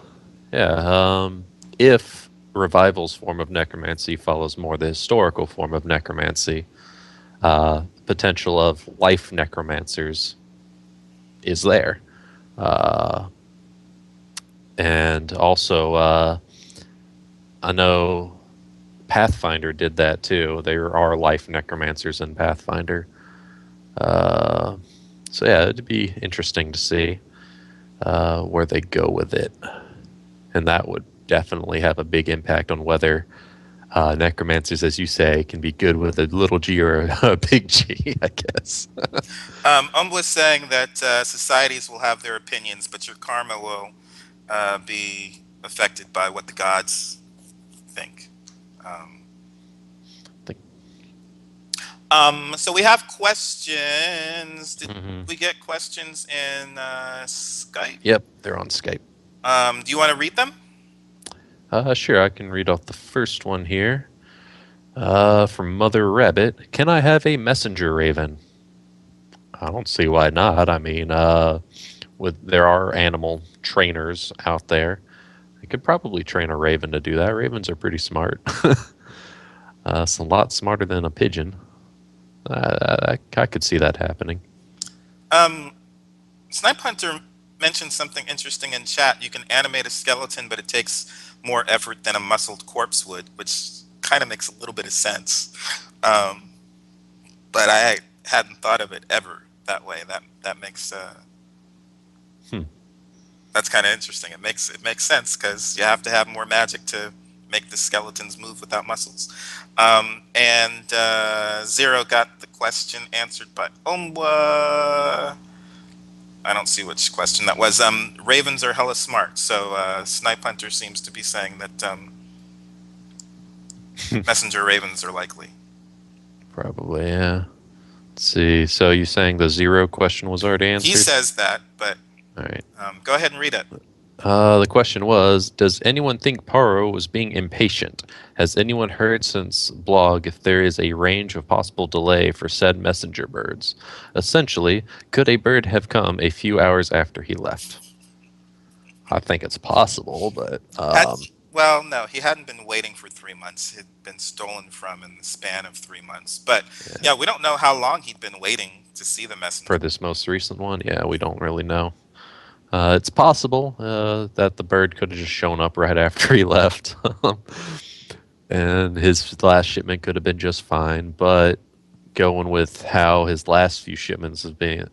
yeah, if revival's form of necromancy follows more the historical form of necromancy, potential of life necromancers is there, and also I know Pathfinder did that too. There are life necromancers in Pathfinder. Uh, so yeah, it'd be interesting to see where they go with it, and that would definitely have a big impact on whether necromancers, as you say, can be good with a little g or a big G, I guess. Was saying that societies will have their opinions, but your karma will be. affected by what the gods think. Um, Think, so we have questions. Did hmm we get questions in Skype? Yep, they're on Skype. Do you want to read them? Sure, I can read off the first one here. From Mother Rabbit. Can I have a messenger raven? I don't see why not. I mean, with there are animal trainers out there. I could probably train a raven to do that. Ravens are pretty smart. It's a lot smarter than a pigeon. I could see that happening. Um, Snipe Hunter mentioned something interesting in chat. You can animate a skeleton, but it takes more effort than a muscled corpse would, which kind of makes a little bit of sense. Um, but I hadn't thought of it ever that way. That makes Hmm. that's kind of interesting. It makes sense because you have to have more magic to make the skeletons move without muscles. And Zero got the question answered by Omwa. I don't see which question that was. Ravens are hella smart, so Snipe Hunter seems to be saying that messenger ravens are likely. Probably, yeah. Let's see. So you saying the zero question was already He answered? says that, but All right. go ahead and read it. The question was, does anyone think Paro was being impatient? Has anyone heard since blog if there is a range of possible delay for said messenger birds? Essentially, could a bird have come a few hours after he left? I think it's possible, but Had well, no, he hadn't been waiting for 3 months. He'd been stolen from in the span of 3 months. But yeah, yeah, we don't know how long he'd been waiting to see the for messenger. this most recent one, yeah, we don't really know. It's possible that the bird could have just shown up right after he left, and his last shipment could have been just fine. But going with how his last few shipments have been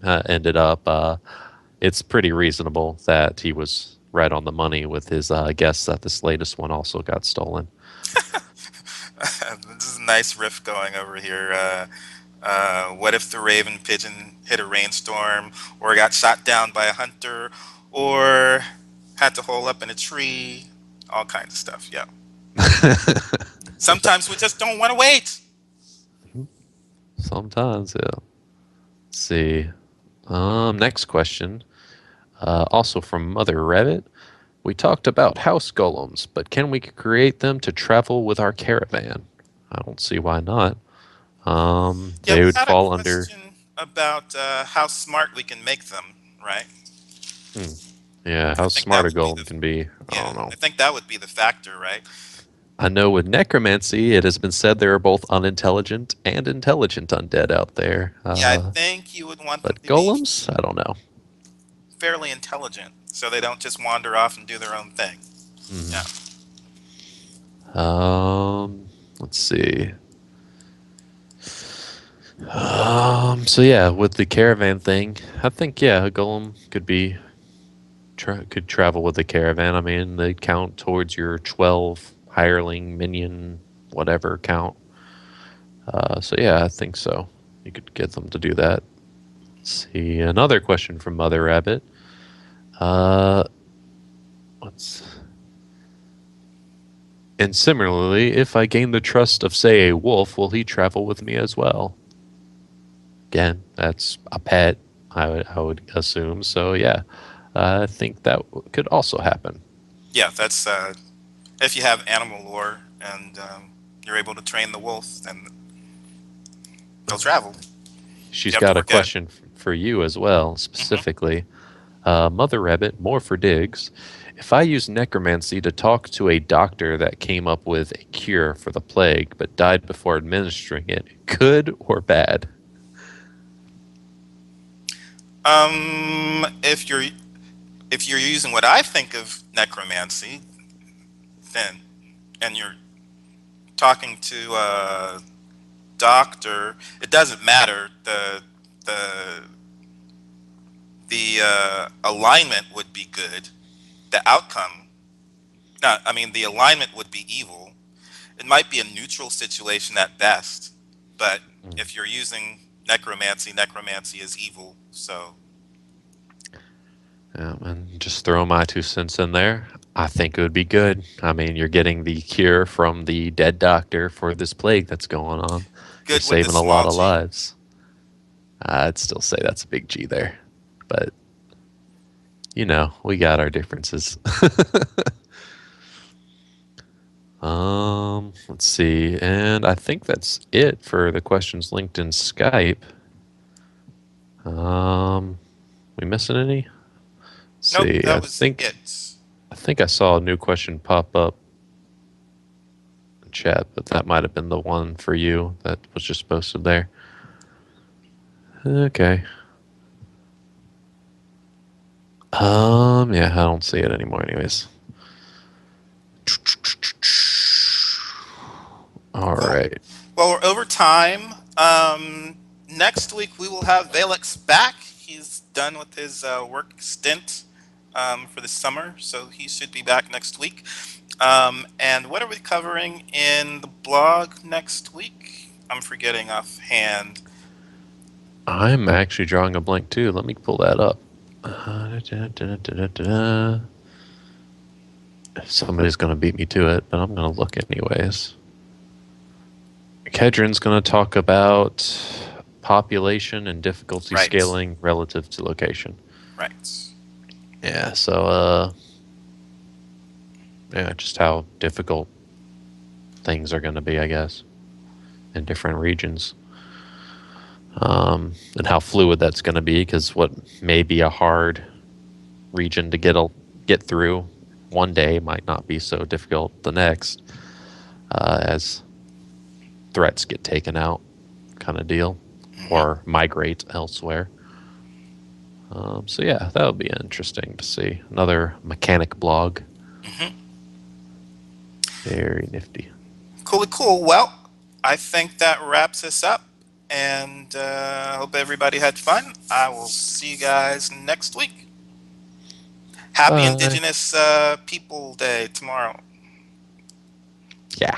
ended up, it's pretty reasonable that he was right on the money with his guess that this latest one also got stolen. This is a nice riff going over here. What if the raven pigeon hit a rainstorm, or got shot down by a hunter, or had to hole up in a tree? All kinds of stuff. Yeah. Sometimes we just don't want to wait. Sometimes, yeah. Let's see. Next question. Also from Mother Rabbit. We talked about house golems, but can we create them to travel with our caravan? I don't see why not. Yeah, They we would had a fall under. question about how smart we can make them, right? Hmm, yeah, I how think that smart a would be golem the can be. I yeah. don't know. I think that would be the factor, right? I know with necromancy, it has been said there are both unintelligent and intelligent undead out there. Yeah, I think you would want them But to be golems, I don't know. fairly intelligent, so they don't just wander off and do their own thing. Yeah. Hmm. Let's see. So yeah, with the caravan thing, I think yeah, a golem could be could travel with the caravan. I mean, they count towards your 12 hireling minion whatever count. So yeah, I think so. You could get them to do that. Let's see another question from Mother Rabbit. Uh, let's and similarly, if I gain the trust of say a wolf, will he travel with me as well? Again, that's a pet. I would assume so. Yeah, I think that could also happen. Yeah, that's if you have animal lore and you're able to train the wolf, then they'll travel. You She's have to got a work at. question for you as well, Hmm. specifically. Mother Rabbit, more for digs. If I use necromancy to talk to a doctor that came up with a cure for the plague but died before administering it, good or bad? If you're using what I think of necromancy, then and you're talking to a doctor, it doesn't matter. The alignment would be good. The outcome, no, I mean the alignment would be evil. It might be a neutral situation at best, but Mm. if you're using necromancy, necromancy is evil. So And just throw my 2 cents in there. I think it would be good. I mean, you're getting the cure from the dead doctor for this plague that's going on. You're Good with the saving a lot small of G. lives. I'd still say that's a big G there. But, we got our differences. Let's see. And I think that's it for the questions linked in Skype. Um, we missing any? Let's Nope, see. that was it. I think I saw a new question pop up in chat, but that might have been the one for you that was just posted there. Okay. Yeah, I don't see it anymore anyways. All Cool. right. Well, we're over time. Next week we will have Valix back. He's done with his work stint for the summer, so he should be back next week. And what are we covering in the blog next week? I'm forgetting offhand. I'm actually drawing a blank too. Let me pull that up. Somebody's going to beat me to it, but I'm going to look anyways. Kedron's going to talk about population and difficulty Right. scaling relative to location. Right. Yeah, so yeah, just how difficult things are going to be, I guess, in different regions. And how fluid that's going to be, because what may be a hard region to get through one day might not be so difficult the next, as threats get taken out, kind of deal, Hmm. or migrate elsewhere. So yeah, that would be interesting to see. Another mechanic blog. Hmm. Very nifty. Cool, cool. Well, I think that wraps us up. And I hope everybody had fun. I will see you guys next week. Happy Bye. Indigenous People Day tomorrow. Yeah.